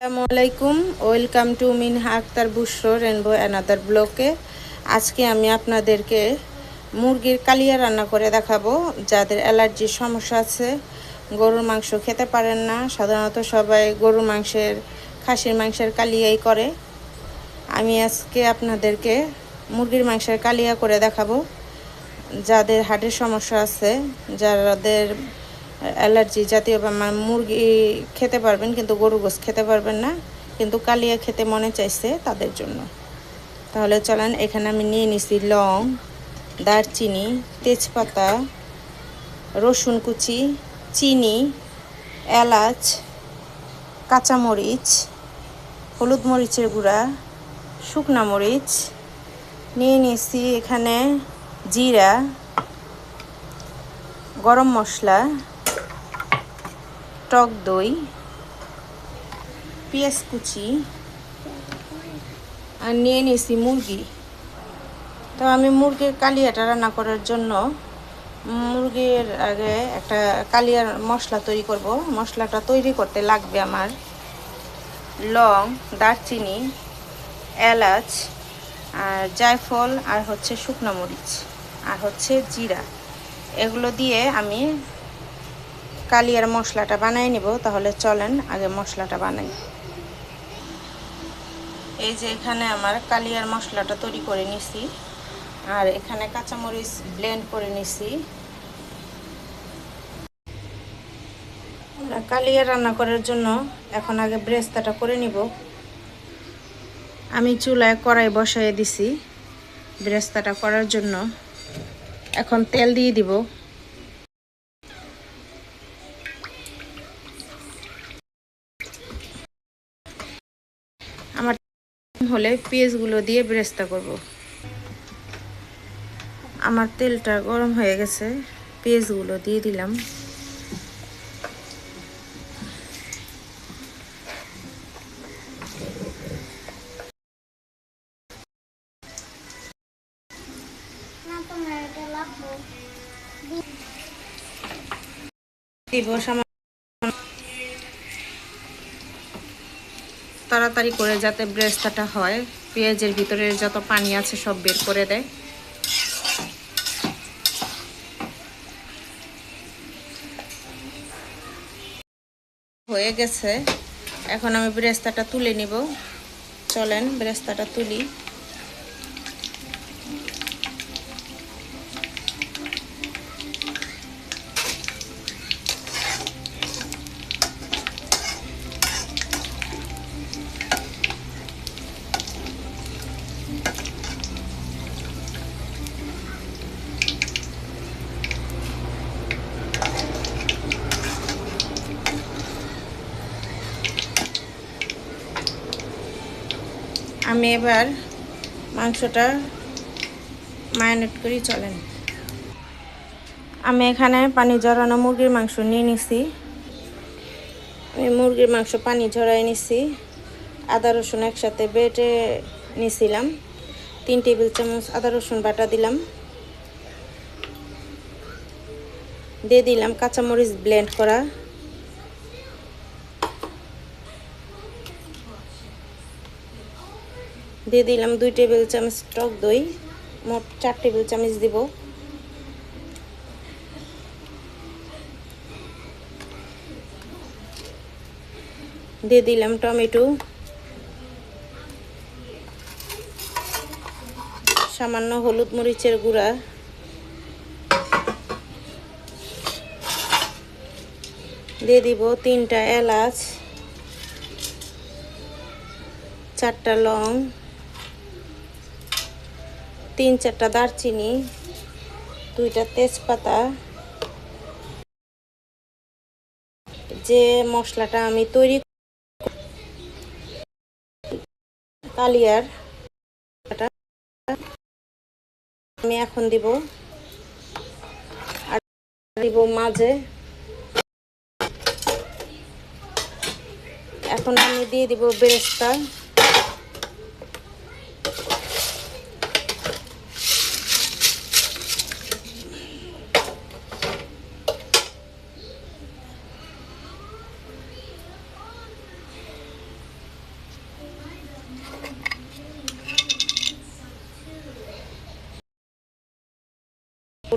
আসসালামাইকুম, welcome to Minha Akter বুশরো rainbow another ব্লকে। আজকে আমি আপনাদেরকে মুরগির কালিয়া রান্না করে দেখাবো। যাদের অ্যালার্জির সমস্যা আছে, গরুর মাংস খেতে পারেন না, সাধারণত সবাই গরুর মাংসের খাসির মাংসের কালিয়াই করে। আমি আজকে আপনাদেরকে মুরগির মাংসের কালিয়া করে দেখাবো। যাদের হার্টের সমস্যা আছে, যাদের অ্যালার্জি জাতীয় বা মুরগি খেতে পারবেন কিন্তু গরুর গোশত খেতে পারবেন না, কিন্তু কালিয়া খেতে মনে চাইছে, তাদের জন্য। তাহলে চলেন, এখানে আমি নিয়ে নিছি লং, দারচিনি, তেজপাতা, রসুন কুচি, চিনি, এলাচ, কাঁচামরিচ, হলুদ মরিচের গুঁড়া, শুকনা মরিচ নিয়ে নিয়েছি, এখানে জিরা, গরম মশলা, টক দই, পেঁয়াজ কুচি, আর নিয়ে নিয়েছি মুরগি। তো আমি মুরগির কালিয়াটা রান্না করার জন্য মুরগির আগে একটা কালিয়ার মশলা তৈরি করব। মশলাটা তৈরি করতে লাগবে আমার লং, দারচিনি, এলাচ, আর জায়ফল, আর হচ্ছে শুকনো মরিচ, আর হচ্ছে জিরা। এগুলো দিয়ে আমি কালিয়ার মশলাটা বানিয়ে নিব। তাহলে চলেন আগে মশলাটা বানাই। এই যে এখানে আমার কালিয়ার মশলাটা তৈরি করে নিছি, আর এখানে কাঁচামরিচ ব্লেন্ড করে নিছি। কালিয়া রান্না করার জন্য এখন আগে ব্রেস্তাটা করে নিব। আমি চুলায় কড়াই বসাই দিছি ব্রেস্তাটা করার জন্য। এখন তেল দিয়ে দিব। আমার হলে পেঁয়াজগুলো দিয়ে ব্রেস্তা করব। আমার তেলটা গরম হয়ে গেছে, পেঁয়াজগুলো দিয়ে দিলাম। দিব তাড়াতাড়ি করে, যাতে ব্রেস্তাটা হয়, পেঁয়াজের ভিতরে যত পানি আছে সব বের করে দেয়। হয়ে গেছে, এখন আমি ব্রেস্তাটা তুলে নিব। চলেন ব্রেস্তাটা তুলি। আমি এবার মাংসটা ম্যারিনেট করি। চলেন, আমি এখানে পানি ঝরানো মুরগির মাংস নিয়ে নিছি। আমি মুরগির মাংস পানি ঝরাই নিছি। আদা রসুন একসাথে বেটে নিছিলাম। 3 টেবিল চামচ আদা রসুন বাটা দিলাম। দিয়ে দিলাম কাঁচামরিচ ব্লেন্ড করা। দিয়ে দিলাম 2 টেবিল চামচ টক দই, মোট 4 টেবিল চামচ দিব। দিয়ে দিলাম টমেটো, সামান্য হলুদ মরিচের গুঁড়া, দিয়ে দিব 3টা এলাচ, 4টা লং, 3-4টা দারচিনি, 2টা তেজপাতা। যে মশলাটা আমি তৈরি কালিয়ার, আমি এখন দিব, আর দিব মাঝে। এখন আমি দিয়ে দিব বেরেস্তা।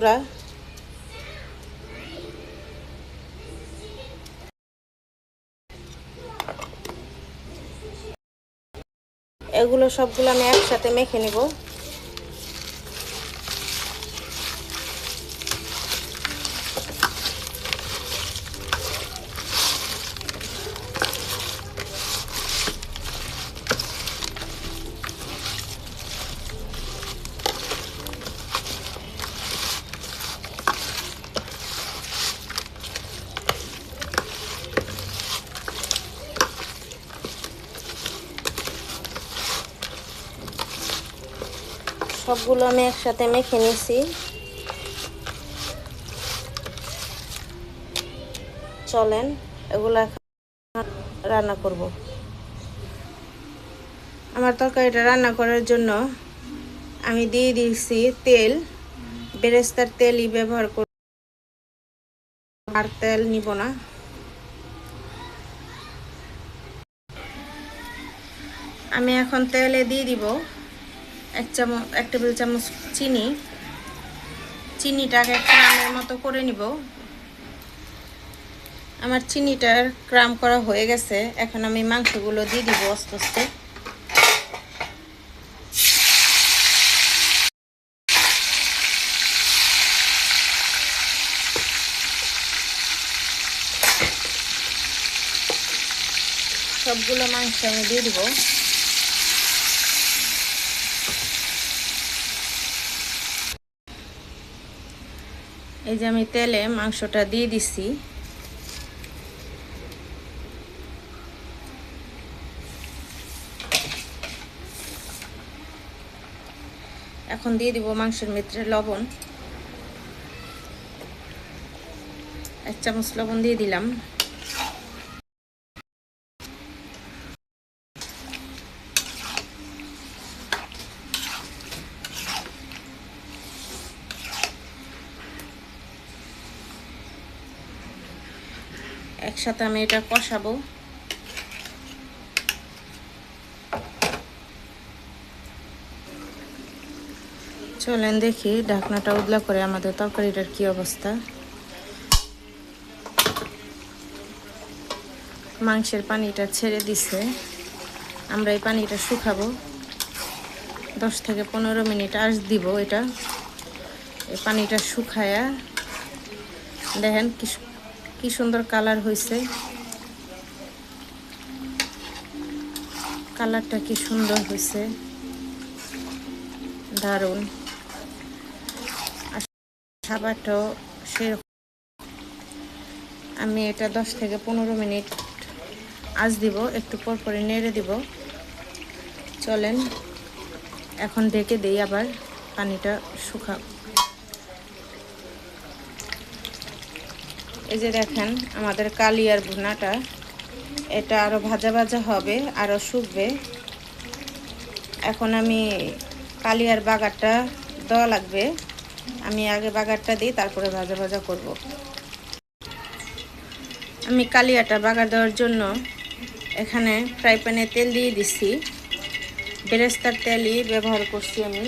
গুঁড়া, এগুলো সবগুলো আমি একসাথে মেখে নিব। সবগুলো আমি একসাথে মেখে নিয়েছি। চলেন এগুলো রান্না করব। আমার তরকারিটা রান্না করার জন্য আমি দিয়ে দিয়েছি তেল। বেরেস্তার তেলই ব্যবহার করব, আর তেল নিব না। আমি এখন তেলে দিয়ে দিব 1 টেবিল চামচ চিনি। চিনিটাকে ক্রামের মতো করে নিব। আমার চিনিটার ক্রাম করা হয়ে গেছে। এখন আমি মাংসগুলো দিয়ে দিব আস্তে আস্তে। সবগুলো মাংস আমি দিয়ে দিব। এই যে আমি তেলে মাংসটা দিয়ে দিছি। এখন দিয়ে দিব মাংসের ভিতরে লবণ। 1 চামচ লবণ দিয়ে দিলাম। একসাথে আমি এটা কষাবো। চলেন দেখি ঢাকনাটা উদলা করে আমাদের তরকারিটার কি অবস্থা। মাংসের পানিটা ছেড়ে দিছে। আমরা এই পানিটা শুকাবো। 10 থেকে 15 মিনিট আঁচ দিব। এটা এই পানিটা শুকায়া দেখেন কি সুন্দর কালার হয়েছে। কালারটা কি সুন্দর হয়েছে, দারুণ। খাবারটাও সেরকম। আমি এটা 10 থেকে 15 মিনিট আঁচ দিব। একটু পর পরে নেড়ে দিব। চলেন এখন ঢেকে দিই, আবার পানিটা শুকা। এই যে দেখেন আমাদের কালিয়ার ভুনাটা, এটা আরো ভাজা ভাজা হবে, আরো শুকবে। এখন আমি কালিয়ার বাগারটা দেওয়া লাগবে। আমি আগে বাগারটা দিই, তারপরে ভাজা ভাজা করব। আমি কালিয়াটা বাগার দেওয়ার জন্য এখানে ফ্রাই প্যানে তেল দিয়ে দিচ্ছি। বেরেস্তার তেলই ব্যবহার করছি আমি।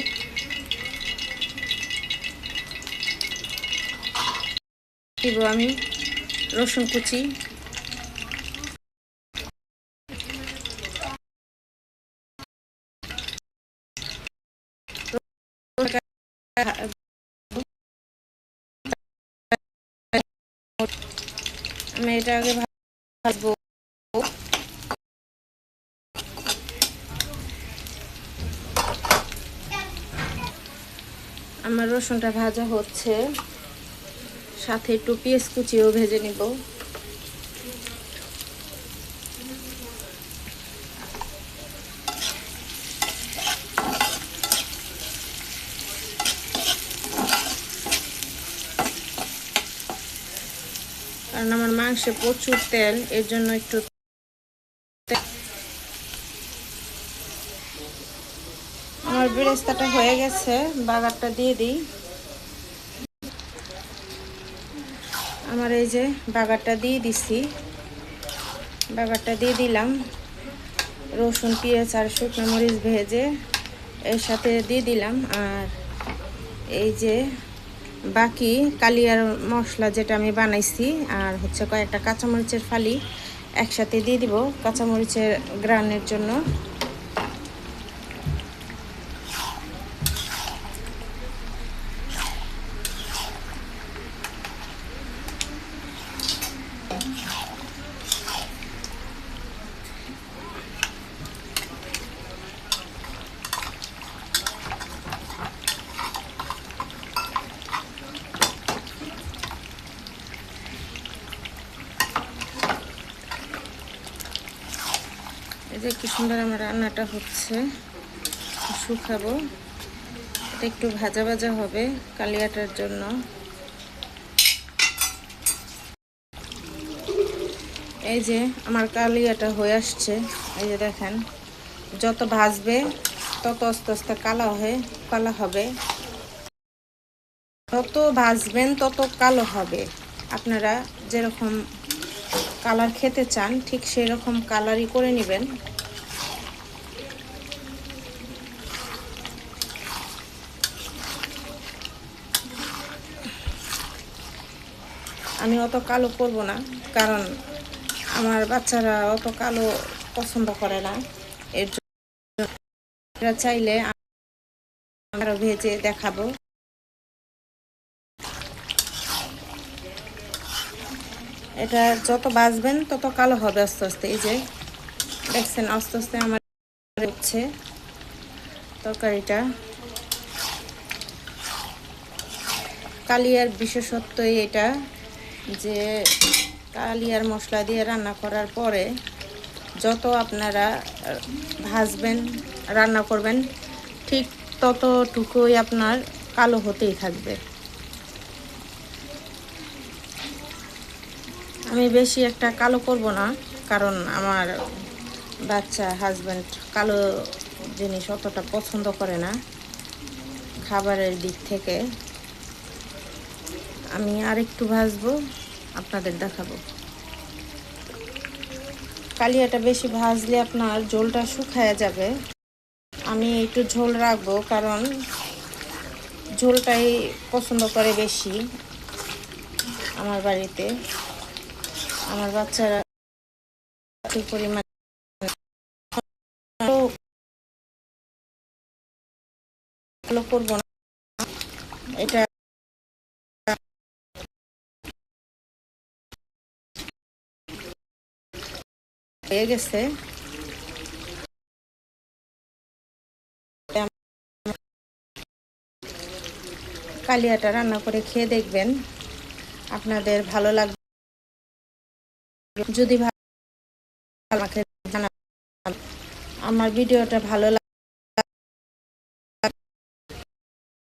দিব আমি রসুন কুচি, আমি এটা আগে ভাজবো। আমার রসুনটা ভাজা হচ্ছে, সাথে একটু পেঁয়াজ কুচিও ভেজে নিব। কারণ আমার মাংসে প্রচুর তেল, এর জন্য একটু আমার বেরেস্তাটা হয়ে গেছে। বাগারটা দিয়ে দিই। আমার এই যে বাগারটা দিয়ে দিছি। বাগারটা দিয়ে দিলাম। রসুন পেঁয়াজ আর শুকনো মরিচ ভেজে এর সাথে দিয়ে দিলাম। আর এই যে বাকি কালিয়ার মশলা যেটা আমি বানাইছি আর হচ্ছে কয়েকটা কাঁচামরিচের ফালি একসাথে দিয়ে দিব কাঁচামরিচের গ্রানের জন্য। এই যে কি সুন্দর আমার রান্নাটা হচ্ছে, শুকাবো। এটা একটু ভাজা ভাজা হবে কালিয়াটার জন্য। এই যে আমার কালিয়াটা হয়ে আসছে, এই যে দেখেন, যত ভাজবে তত আস্তে আস্তে কালো হবে। যত ভাজবেন তত কালো হবে। আপনারা যেরকম কালার খেতে চান ঠিক সেই রকম কালারই করে নেবেন। আমি অত কালো করব না, কারণ আমার বাচ্চারা অত কালো পছন্দ করে না। এর জন্য চাইলে আরো ভেজে দেখাবো। এটা যত ভাজবেন তত কালো হবে আস্তে আস্তে। এই যে দেখছেন আস্তে আস্তে আমার হচ্ছে তরকারিটা। কালিয়ার বিশেষত্বই এটা যে কালিয়ার মশলা দিয়ে রান্না করার পরে যত আপনারা ভাজবেন রান্না করবেন ঠিক ততটুকুই আপনার কালো হতেই থাকবে। আমি বেশি একটা কালো করব না, কারণ আমার বাচ্চা হাজব্যান্ড কালো জিনিস অতটা পছন্দ করে না খাবারের দিক থেকে। আমি আরেকটু ভাজবো, আপনাদের দেখাবো। কালিয়াটা বেশি ভাজলে আপনার ঝোলটা শুকায় যাবে। আমি একটু ঝোল রাখবো, কারণ ঝোলটাই পছন্দ করে বেশি আমার বাড়িতে। আমার বাচ্চারা প্রচুর পরিমাণে করবো না, এটা হয়ে গেছে। কালিয়াটা রান্না করে খেয়ে দেখবেন, আপনাদের ভালো লাগবে। যদি আমাকে জানাবেন। আমার ভিডিওটা ভালো লাগে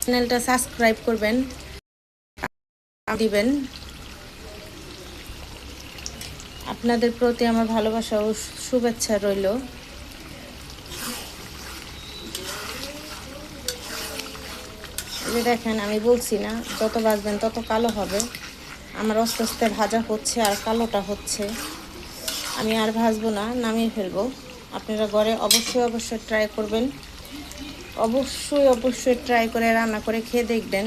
চ্যানেলটা সাবস্ক্রাইব করবেন, দিবেন। আপনাদের প্রতি আমার ভালোবাসা ও শুভেচ্ছা রইল। এই যে দেখেন, আমি বলছি না যত ভাজবেন তত কালো হবে। আমার আস্তে আস্তে ভাজা হচ্ছে আর কালোটা হচ্ছে। আমি আর ভাজবো না, নামিয়ে ফেলবো। আপনারা ঘরে অবশ্যই ট্রাই করবেন। অবশ্যই ট্রাই করে রান্না করে খেয়ে দেখবেন।